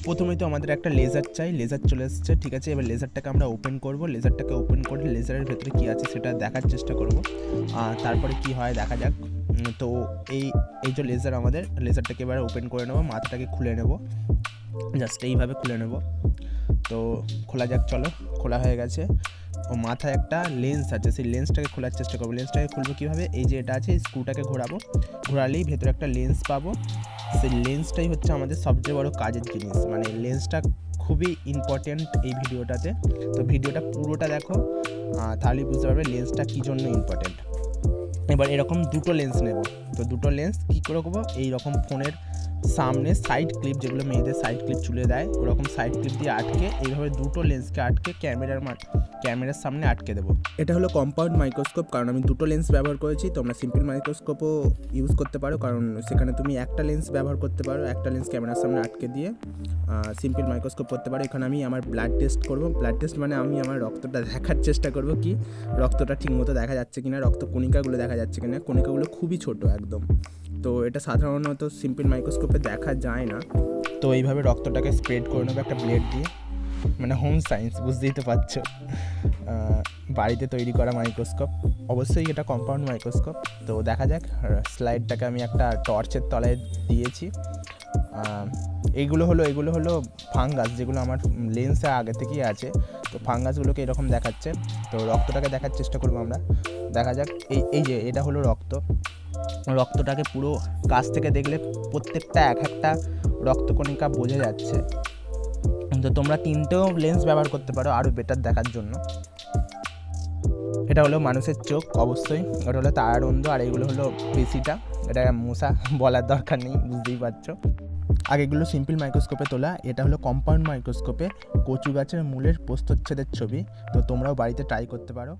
প্রথমেই তো আমাদের একটা লেজার চাই, লেজার চলে এসেছে, ঠিক আছে। এবার লেজারটাকে আমরা ওপেন করব, লেজারটাকে ওপেন করে লেজারের ভেতরে কী আছে সেটা দেখার চেষ্টা করব, তারপরে কি হয় দেখা যাক। তো এই এই যে লেজার, আমাদের লেজারটাকে এবার ওপেন করে নেব, মাথাটাকে খুলে নেব, জাস্ট এইভাবে খুলে নেব। তো খোলা যাক, চলো, খোলা হয়ে গেছে। ও মাথায় একটা লেন্স আছে, সেই লেন্সটাকে খোলার চেষ্টা করবো। লেন্সটাকে খুলবো কীভাবে, এই যে এটা আছে, স্ক্রুটাকে ঘোরাবো, ঘোরালেই ভেতরে একটা লেন্স পাবো। সেই লেন্সটাই হচ্ছে আমাদের সবচেয়ে বড় কাজের জিনিস, মানে লেন্সটা খুবই ইম্পর্টেন্ট এই ভিডিওটাতে। তো ভিডিওটা পুরোটা দেখো, তাহলেই বুঝতে পারবে লেন্সটা কী জন্য ইম্পর্টেন্ট। এবার এরকম দুটো লেন্স নেব, তো দুটো লেন্স কী করে করবো, এইরকম ফোনের সামনে সাইড ক্লিপ, যেগুলো মেয়েদের সাইড ক্লিপ চুলে দেয়, ওরকম সাইড ক্লিপ দিয়ে আটকে, এইভাবে দুটো লেন্সকে আটকে ক্যামেরার সামনে আটকে দেবো। এটা হলো কম্পাউন্ড মাইক্রোস্কোপ, কারণ আমি দুটো লেন্স ব্যবহার করেছি। তোমরা সিম্পল মাইক্রোস্কোপও ইউজ করতে পারো, কারণ সেখানে তুমি একটা লেন্স ব্যবহার করতে পারো, একটা লেন্স ক্যামেরার সামনে আটকে দিয়ে সিম্পল মাইক্রোস্কোপ করতে পারো। এখানে আমি আমার ব্লাড টেস্ট করব। ব্লাড টেস্ট মানে আমি আমার রক্তটা দেখার চেষ্টা করব, কি রক্তটা ঠিকমতো দেখা যাচ্ছে কিনা, রক্ত কণিকাগুলো দেখা যাচ্ছে কিনা। কণিকাগুলো খুবই ছোট একদম, তো এটা সাধারণত সিম্পল মাইক্রোস্কোপে দেখা যায় না। তো এইভাবে রক্তটাকে স্প্রেড করে নেবো একটা ব্লেড দিয়ে, মানে হোম সায়েন্স, বুঝতেই তো পারছো, বাড়িতে তৈরি করা মাইক্রোস্কোপ। অবশ্যই এটা কম্পাউন্ড মাইক্রোস্কোপ। তো দেখা যাক, স্লাইডটাকে আমি একটা টর্চের তলায় দিয়েছি। এগুলো হলো ফাঙ্গাস, যেগুলো আমার লেন্সে আগে থেকেই আছে। তো ফাঙ্গাসগুলোকে এরকম দেখাচ্ছে। তো রক্তটাকে দেখার চেষ্টা করবো আমরা, দেখা যাক। এই যে এটা হলো রক্তটাকে পুরো কাছ থেকে দেখলে প্রত্যেকটা এক একটা রক্তকণিকা বোঝা যাচ্ছে। তো তোমরা তিনটেও লেন্স ব্যবহার করতে পারো আরও বেটার দেখার জন্য। এটা হলো মানুষের চোখ, অবশ্যই। ওটা হলো তারারন্ধ্র, আর এইগুলো হলো পেশিটা। এটা মশা বলার দরকার নেই, বুঝতেই পারছো। আগেগুলো সিম্পল মাইক্রোস্কোপে তোলা, এটা হলো কম্পাউন্ড মাইক্রোস্কোপে কচু গাছের মূলের প্রস্থচ্ছেদের ছবি। তো তোমরাও বাড়িতে ট্রাই করতে পারো।